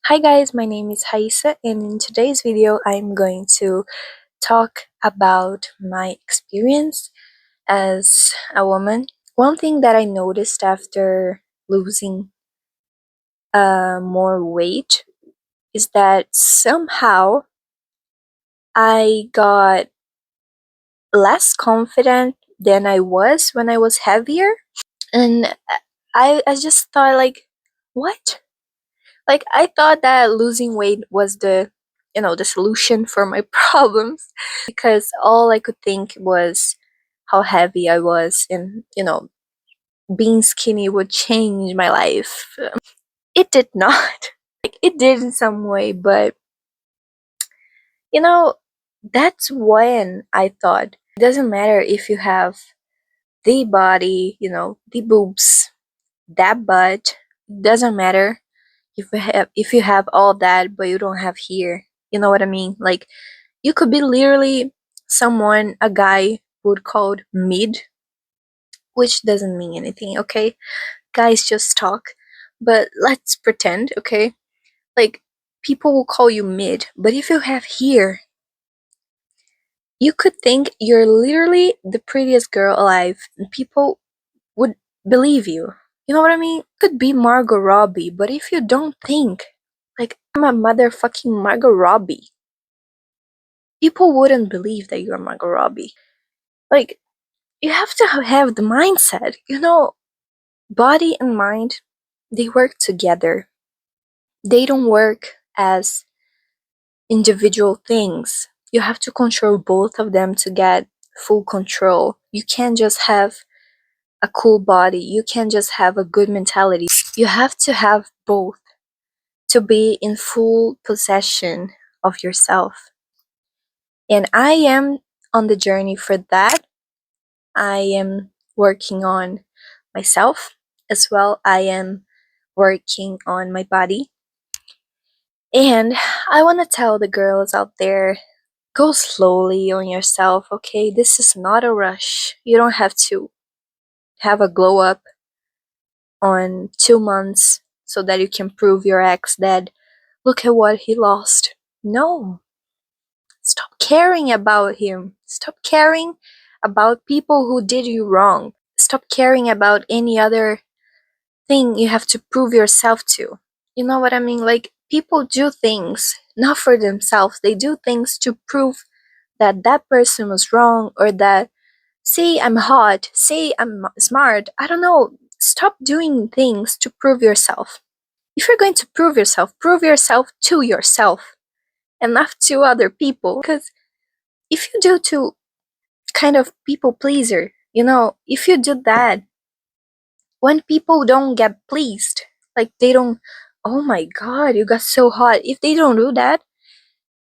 Hi guys, my name is Haisa, and in today's video I'm going to talk about my experience as a woman. One thing that I noticed after losing more weight is that somehow I got less confident than I was when I was heavier, and I just thought like, what? Like I thought that losing weight was the solution for my problems because all I could think was how heavy I was and being skinny would change my life. It did not. Like it did in some way, but you know that's when I thought it doesn't matter if you have the body, the boobs, that butt, doesn't matter if you have all that but you don't have here. You know what I mean? Like you could be literally someone a guy would call mid, which doesn't mean anything, okay? Guys just talk. But let's pretend, okay? Like people will call you mid, but if you have here, you could think you're literally the prettiest girl alive and people would believe you. You know what I mean? Could be Margot Robbie, but if you don't think like I'm a motherfucking Margot Robbie, people wouldn't believe that you're Margot Robbie. Like you have to have the mindset, body and mind, they work together. They don't work as individual things. You have to control both of them to get full control. You can't just have a cool body. You can't just have a good mentality. You have to have both to be in full possession of yourself. And I am on the journey for that. I am working on myself as well. I am working on my body. And I want to tell the girls out there, go slowly on yourself, okay? This is not a rush. You don't have to have a glow up on 2 months so that you can prove your ex that look at what he lost. No. Stop caring about him. Stop caring about people who did you wrong. Stop caring about any other thing you have to prove yourself to. You know what I mean? Like, people do things not for themselves, they do things to prove that that person was wrong or that, say, I'm hot, say, I'm smart. I don't know. Stop doing things to prove yourself. If you're going to prove yourself to yourself and not to other people. Because if you do to kind of people pleaser, if you do that, when people don't get pleased, like they don't, oh my god, you got so hot. If they don't do that,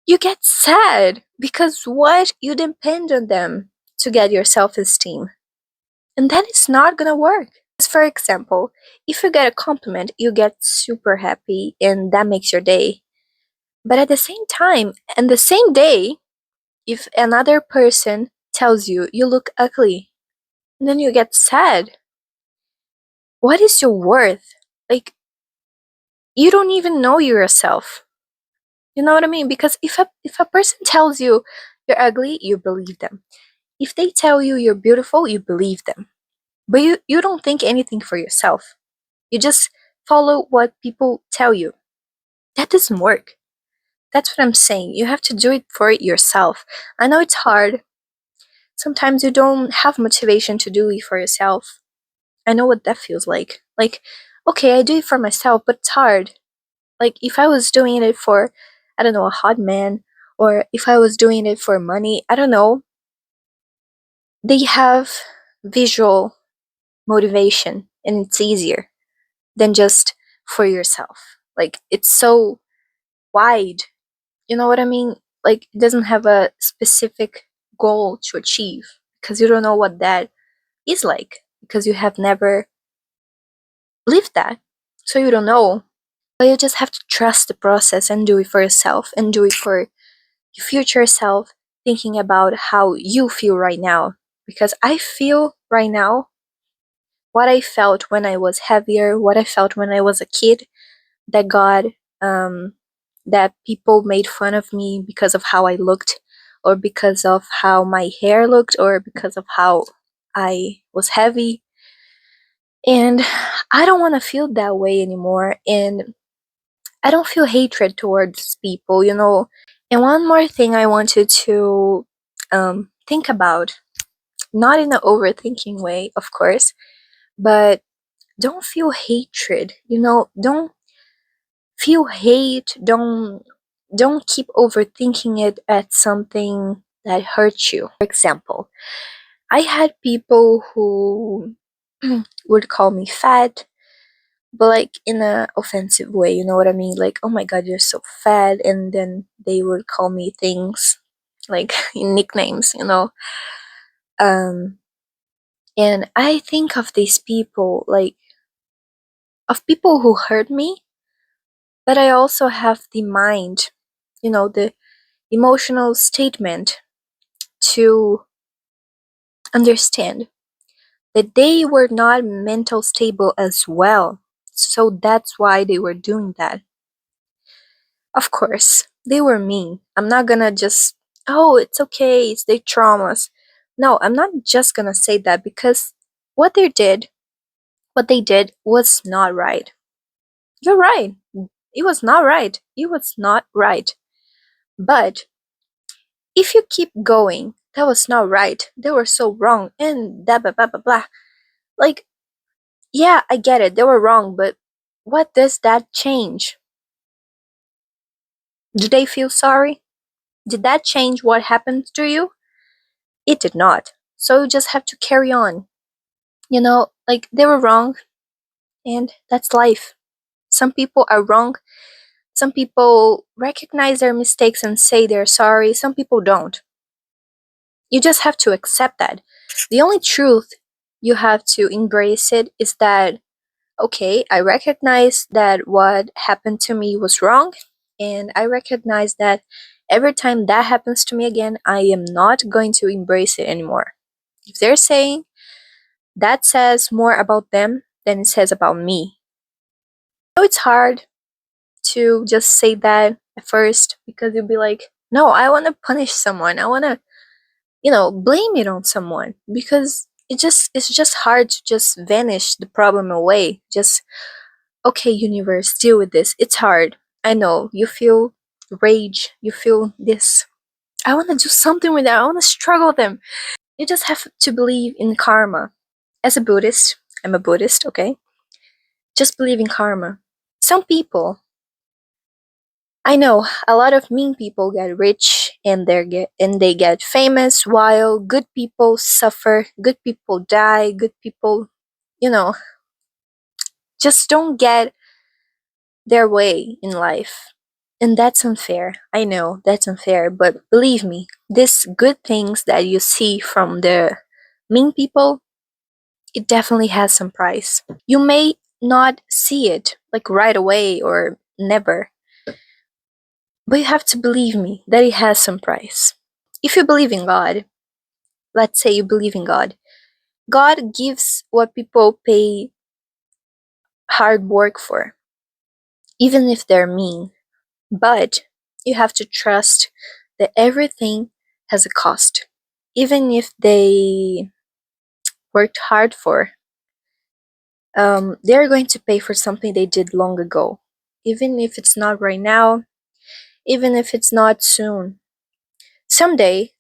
you get sad because what? You depend on them to get your self esteem. And that is not gonna work. As for example, if you get a compliment, you get super happy and that makes your day. But at the same time, and the same day, if another person tells you you look ugly, and then you get sad, what is your worth? Like, you don't even know yourself. You know what I mean? Because if a person tells you you're ugly, you believe them. If they tell you you're beautiful, you believe them. But you don't think anything for yourself. You just follow what people tell you. That doesn't work. That's what I'm saying. You have to do it for yourself. I know it's hard. Sometimes you don't have motivation to do it for yourself. I know what that feels like. Like, okay, I do it for myself, but it's hard. Like, if I was doing it for, I don't know, a hot man, or if I was doing it for money, I don't know, they have visual motivation and it's easier than just for yourself. Like, it's so wide. You know what I mean? Like, it doesn't have a specific goal to achieve because you don't know what that is like because you have never lived that. So you don't know. But you just have to trust the process and do it for yourself and do it for your future self, thinking about how you feel right now. Because I feel right now what I felt when I was heavier, what I felt when I was a kid, that God um, that people made fun of me because of how I looked, or because of how my hair looked, or because of how I was heavy. And I don't want to feel that way anymore. And I don't feel hatred towards people, you know. And one more thing I wanted to think about, not in an overthinking way, of course, but don't feel hatred, you know. Don't feel hate. Don't keep overthinking it at something that hurts you. For example, I had people who would call me fat, but like in a offensive way, you know what I mean? Like, oh my god, you're so fat. And then they would call me things like nicknames, you know. um and I think of these people, like, of people who hurt me, but I also have the mind, you know, the emotional statement to understand that they were not mental stable as well. So that's why they were doing that. Of course, they were mean. I'm not gonna just, oh, it's okay, it's their traumas. No, I'm not just gonna say that, because what they did, what they did was not right. You're right. It was not right. It was not right. But if you keep going, that was not right. They were so wrong, and blah blah blah blah blah. Like, yeah, I get it. They were wrong, but what does that change? Do they feel sorry? Did that change what happened to you? It did not. So you just have to carry on. You know, like, they were wrong, and that's life. Some people are wrong. Some people recognize their mistakes and say they're sorry. Some people don't. You just have to accept that. The only truth you have to embrace it is that, okay, I recognize that what happened to me was wrong, and I recognize that every time that happens to me again, I am not going to embrace it anymore. If they're saying that says more about them than it says about me. So it's hard to just say that at first, because you'll be like, no, I want to punish someone. I want to, you know, blame it on someone, because it's just hard to just vanish the problem away. Just, okay, universe, deal with this. It's hard. I know you feel rage, you feel this. I want to do something with that. I want to struggle with them. You just have to believe in karma. As a Buddhist, I'm a Buddhist, okay? Just believe in karma. Some people, I know a lot of mean people get rich, and they get famous, while good people suffer, good people die, good people, you know, just don't get their way in life. And that's unfair. I know that's unfair, but believe me, these good things that you see from the mean people, it definitely has some price. You may not see it like right away or never, but you have to believe me that it has some price. If you believe in God, let's say you believe in God, God gives what people pay hard work for, even if they're mean. But you have to trust that everything has a cost. Even if they worked hard for, they're going to pay for something they did long ago. Even if it's not right now, even if it's not soon. Someday,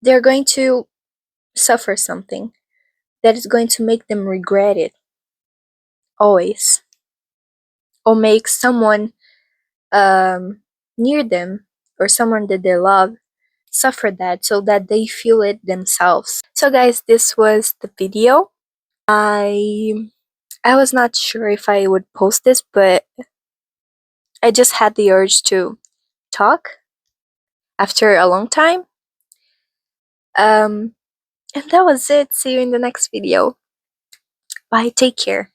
they're going to suffer something that is going to make them regret it, always. Or make someone um, near them, or someone that they love, suffer that, so that they feel it themselves. So guys, this was the video. I was not sure if I would post this, but I just had the urge to talk after a long time. And that was it. See you in the next video. Bye, take care.